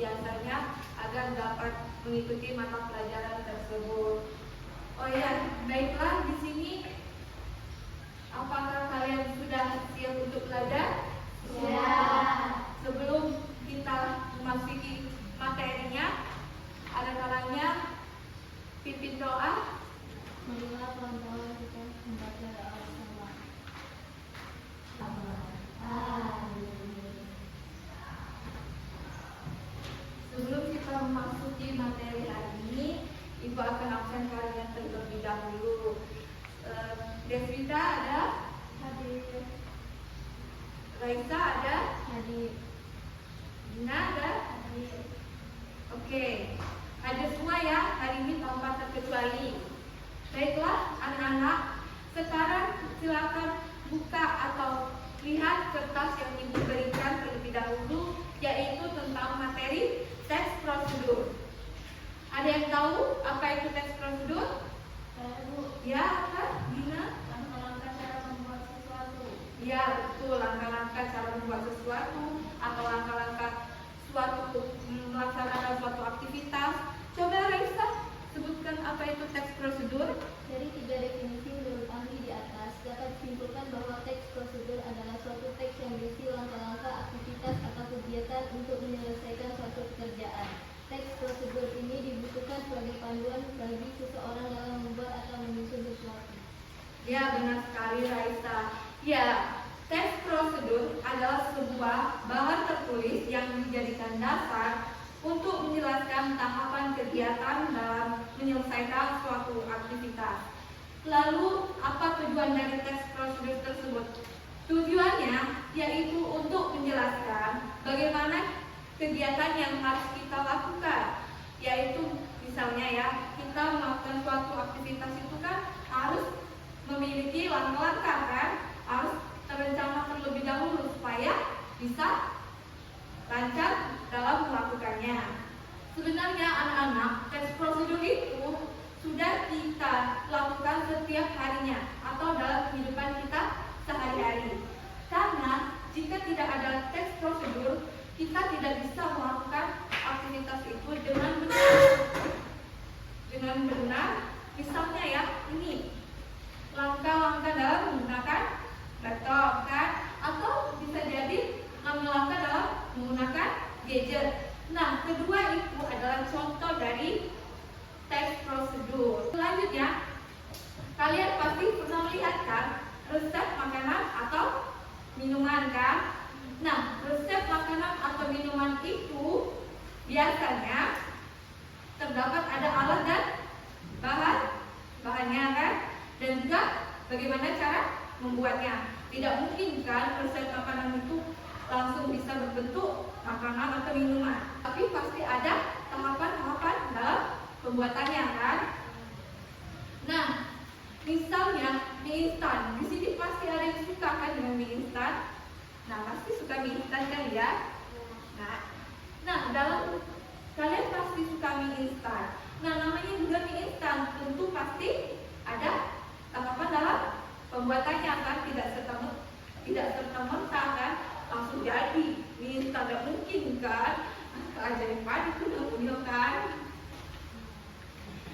biasanya agar dapat mengikuti mata pelajaran tersebut. Oh ya, baiklah, di sini apakah kalian sudah siap untuk belajar? Ya. Sebelum kita memasuki materinya, ada kalanya pimpin doa. Marilah kawan-kawan kita membaca doa bersama. Sebelum kita memasuki materi hari ini, Ibu akan absen kalian terlebih dahulu. Deswita ada? Hadir. Raisa ada? Hadir. Dina ada? Hadir. Oke, ada semua ya hari ini tanpa terkecuali. Baiklah anak-anak, sekarang silakan buka atau lihat kertas yang Ibu berikan terlebih dahulu, yaitu tentang materi teks prosedur. Ada yang tahu apa itu teks prosedur? Bu, Ya, apa? Dina? langkah-langkah cara membuat sesuatu. Ya, betul, langkah-langkah cara membuat sesuatu atau langkah-langkah melaksanakan suatu aktivitas. Coba Raisa sebutkan apa itu teks prosedur. Dari 3 definisi menurut ahli di atas, dapat disimpulkan bahwa teks prosedur adalah suatu teks yang berisi langkah-langkah aktivitas atau kegiatan untuk menyelesaikan suatu pekerjaan. Teks prosedur ini dibutuhkan sebagai panduan bagi seseorang dalam membuat atau menyusun sesuatu. Ya, benar sekali Raisa. Ya, teks prosedur adalah sebuah bahan tertulis yang dijadikan dasar untuk menjelaskan tahapan kegiatan dalam menyelesaikan suatu aktivitas. Lalu, apa tujuan dari teks prosedur tersebut? Tujuannya yaitu untuk menjelaskan bagaimana kegiatan yang harus kita lakukan. Yaitu misalnya ya, kita melakukan suatu aktivitas itu kan harus memiliki langkah-langkah kan, harus terencana terlebih dahulu supaya bisa lancar dalam melakukannya. Sebenarnya anak-anak, teks prosedur itu sudah kita lakukan setiap harinya atau dalam kehidupan kita sehari-hari. Karena jika tidak ada teks prosedur, kita tidak bisa melakukan aktivitas itu dengan benar. Misalnya ya, ini langkah-langkah dalam menggunakan laptop kan, atau bisa jadi langkah-langkah dalam menggunakan gadget. Nah, kedua itu adalah contoh dari teks prosedur. Selanjutnya, kalian pasti pernah melihat kan resep makanan atau minuman kan? Nah, resep makanan atau minuman itu biasanya terdapat ada alat dan bahannya kan? Dan juga bagaimana cara membuatnya. Tidak mungkin kan resep makanan itu langsung bisa berbentuk makanan atau minuman. Tapi pasti ada tahapan-tahapan dalam pembuatannya kan? Nah, misalnya mie instan. Di sini pasti ada yang suka kan dengan mie instan. Nah, pasti suka mie instan kan ya? Nah, dalam kalian pasti suka mie instan. Nah, namanya juga mie instan, tentu pasti ada tahapan dalam pembuatannya kan, tidak serta-merta kan langsung jadi mie instan, tidak mungkin kan, keajaiban itu nggak kan.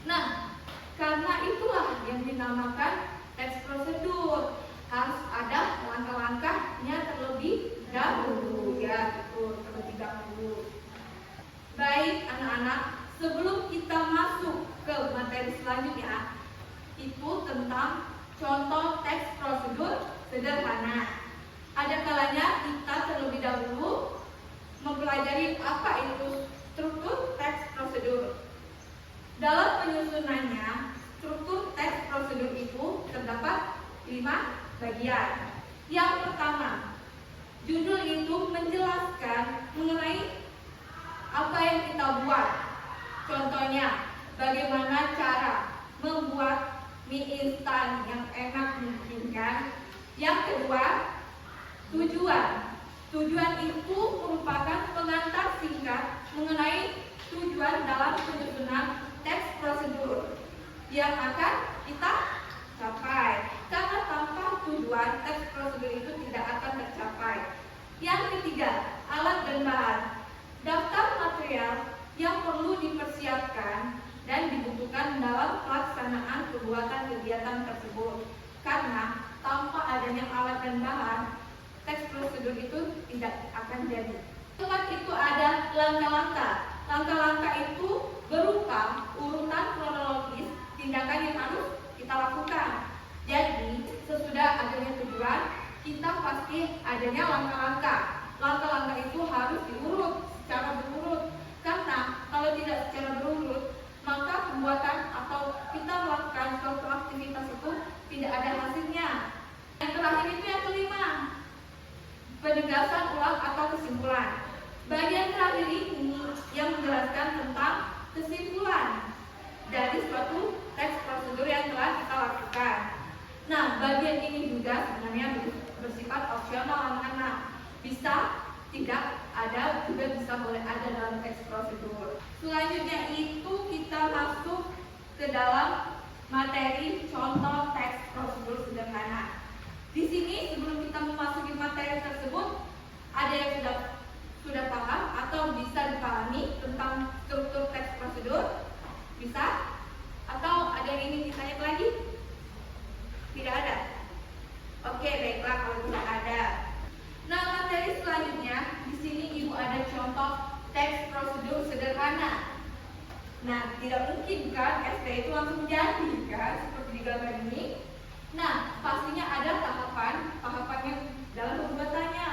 Nah, karena itulah yang dinamakan teks prosedur, harus ada langkah-langkahnya terlebih dahulu ya, betul, terlebih dahulu. Baik anak-anak, sebelum kita masuk ke materi selanjutnya, itu tentang contoh teks prosedur sederhana. Ada kalanya kita terlebih dahulu mempelajari apa itu struktur teks prosedur. Dalam penyusunannya, struktur teks prosedur itu terdapat 5 bagian. Yang pertama, judul itu menjelaskan mengenai apa yang kita buat. Contohnya, bagaimana cara membuat mie instan yang enak mungkin kan. Yang kedua, tujuan. Tujuan itu merupakan pengantar singkat mengenai tujuan dalam penyusunan teks prosedur yang akan kita capai. Karena tanpa tujuan, teks prosedur itu tidak akan tercapai. Yang ketiga, alat dan bahan. Daftar material langkah-langkah. Langkah-langkah itu berupa urutan kronologis tindakan yang harus kita lakukan. Jadi, sesudah adanya tujuan, kita pasti adanya langkah-langkah. Langkah-langkah itu harus diurut secara berurut. Karena kalau tidak secara berurut, maka pembuatan atau kita melakukan suatu aktivitas itu tidak ada hasilnya. Yang terakhir itu yang kelima, penegasan ulang atau kesimpulan. Bagian terakhir ini yang menjelaskan tentang kesimpulan dari suatu teks prosedur yang telah kita lakukan. Nah, bagian ini juga sebenarnya bersifat opsional anak-anak. Bisa tidak ada, juga bisa boleh ada dalam teks prosedur. Selanjutnya itu kita masuk ke dalam materi contoh teks prosedur sederhana. Di sini sebelum kita memasuki materi tersebut, ada yang sudah paham atau bisa dipahami tentang struktur teks prosedur? Bisa? Atau ada yang ingin ditanya lagi? Tidak ada? Oke, baiklah kalau tidak ada. Nah, materi selanjutnya di sini Ibu ada contoh teks prosedur sederhana. Nah, tidak mungkin kan ST itu langsung jadi kan seperti di gambar ini. Nah, pastinya ada tahapannya dalam pembuatannya.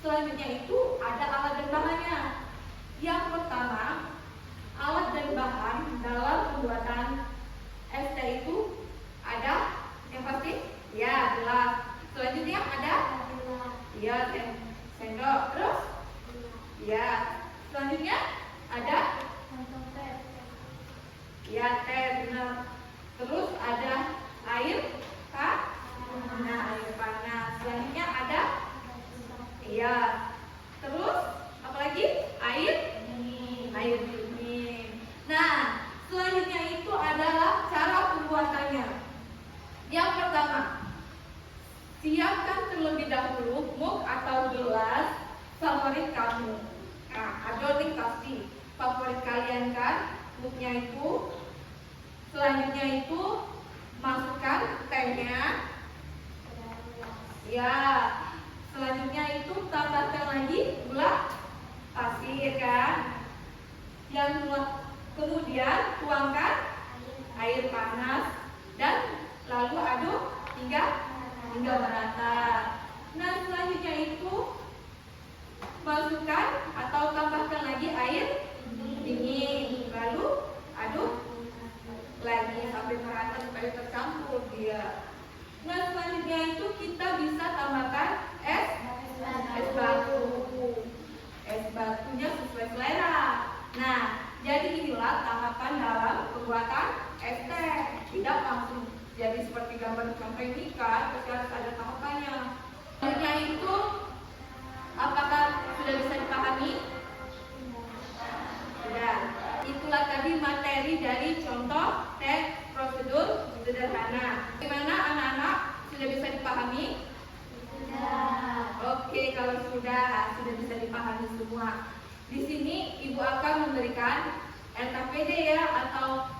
Selanjutnya itu ada alat dan bahannya. Yang pertama, alat dan bahan dalam pembuatan ST itu ada yang pasti? Ya, gelas. Selanjutnya ada? Ya, sendok. Terus? Ya. Selanjutnya ada? Ya, teh, benar. Terus ada air? Nah, air panas. Selanjutnya ada? Iya. Terus apa lagi? Air dingin. Nah, selanjutnya itu adalah cara pembuatannya. Yang pertama, siapkan terlebih dahulu mug atau gelas favorit kamu. Nah, ada nih pasti favorit kalian kan? Mugnya itu. Selanjutnya itu masukkan tehnya. Ya. Selanjutnya itu tambahkan lagi gula pasir kan. Yang kemudian tuangkan air panas dan lalu aduk hingga merata. Nah, selanjutnya itu masukkan atau tambahkan lagi air dingin, lalu aduk lagi sampai merata supaya tercampur dia. Nah, selanjutnya itu kita bisa tambahkan es batu. Es batunya sesuai selera. Nah, jadi inilah tahapan dalam pembuatan es teh. Tidak langsung jadi seperti gambar contoh ini kan, pasti harus ada tahapannya. Selanjutnya itu, apakah sudah bisa dipahami? Sudah. Itulah tadi materi dari contoh teks prosedur sederhana. Bagaimana anak-anak? Sudah bisa dipahami? Sudah. Oke, kalau sudah bisa dipahami semua. Di sini Ibu akan memberikan LKPD ya, atau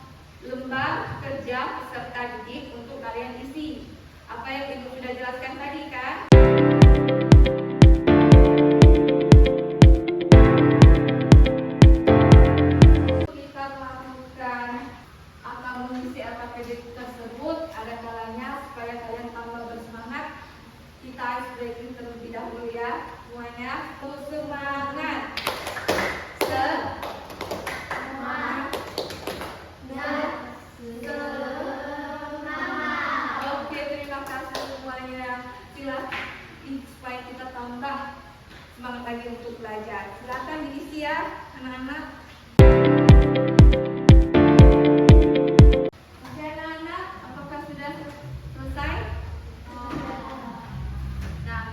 lembar kerja peserta didik untuk kalian isi. Apa yang Ibu sudah jelaskan tadi kan? Kita melakukan atau mengisi LKPD tersebut, ada kalanya supaya kalian tambah bersemangat. Kita ice breaking terlebih dahulu ya semuanya. Semangat. Oke, terima kasih semuanya. Silakan supaya kita tambah semangat lagi untuk belajar. Silakan diisi ya anak-anak. Oke anak-anak, apakah sudah selesai? Nah,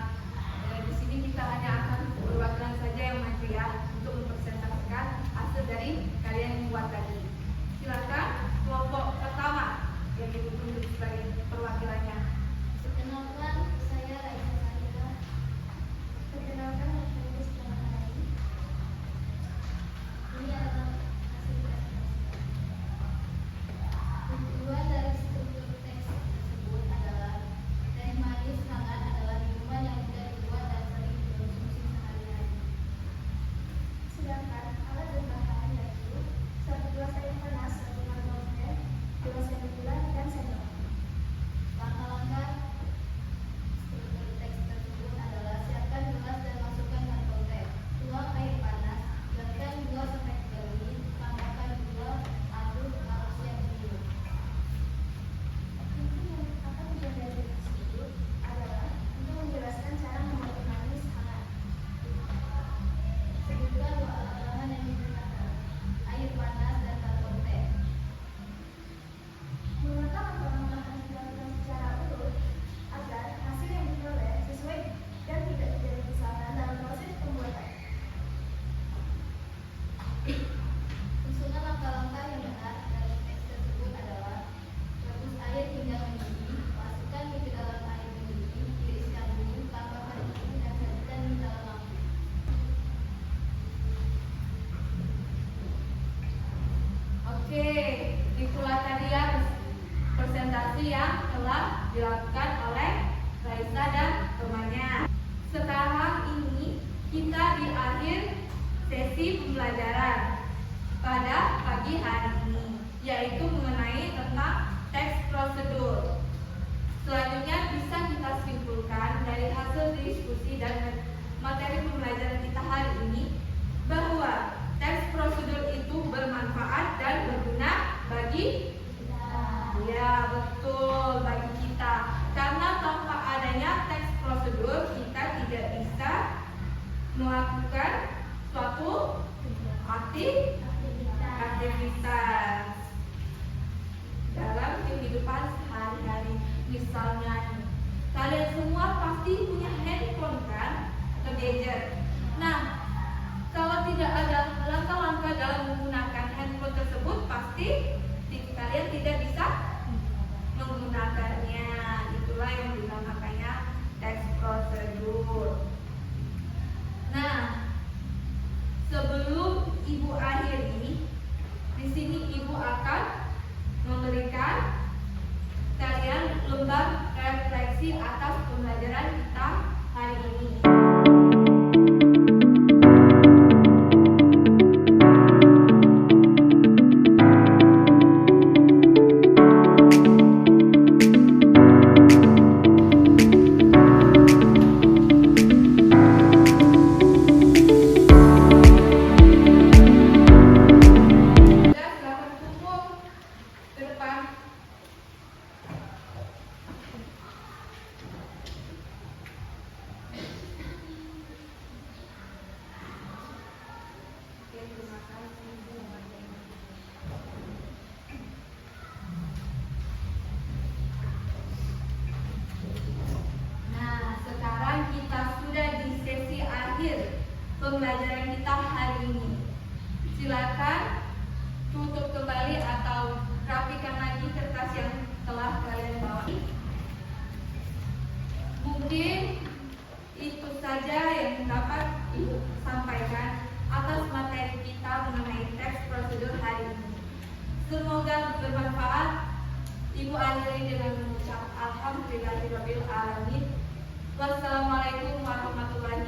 di sini kita hanya akan perwakilan saja yang maju ya untuk mempresentasikan hasil dari kalian yang buat tadi. Silakan kelompok pertama yang ditunjuk sebagai perwakilannya. Perkenalkan, saya Raisa Sarita. Perkenalkan, saya Rizky Rahari. Ini Oke, itulah tadi ya presentasi yang telah dilakukan oleh Raisa dan temannya. Sekarang ini kita di akhir sesi pembelajaran pada pagi hari ini, yaitu mengenai tentang teks prosedur. Selanjutnya bisa kita simpulkan dari hasil diskusi dan materi pembelajaran kita hari ini bahwa teks prosedur itu bermanfaat dan berguna bagi kita. Ya, betul, bagi kita. Karena tanpa adanya teks prosedur kita tidak bisa melakukan suatu aktivitas dalam kehidupan sehari-hari. Misalnya nih, kalian semua pasti punya handphone kan, atau gadget. Nah, kalau tidak ada langkah-langkah dalam menggunakan handphone tersebut, pasti kalian tidak bisa menggunakannya. Itulah yang dinamakannya teks prosedur. Nah, sebelum Ibu akhiri, di sini Ibu akan memberikan kalian lembar refleksi atas pembelajaran kita hari ini. Pembelajaran kita hari ini. Silakan tutup kembali atau rapikan lagi kertas yang telah kalian bawa. Mungkin itu saja yang dapat Ibu sampaikan atas materi kita mengenai teks prosedur hari ini. Semoga bermanfaat. Ibu akhiri dengan mengucap alhamdulillahirabbil alamin. Wassalamualaikum warahmatullahi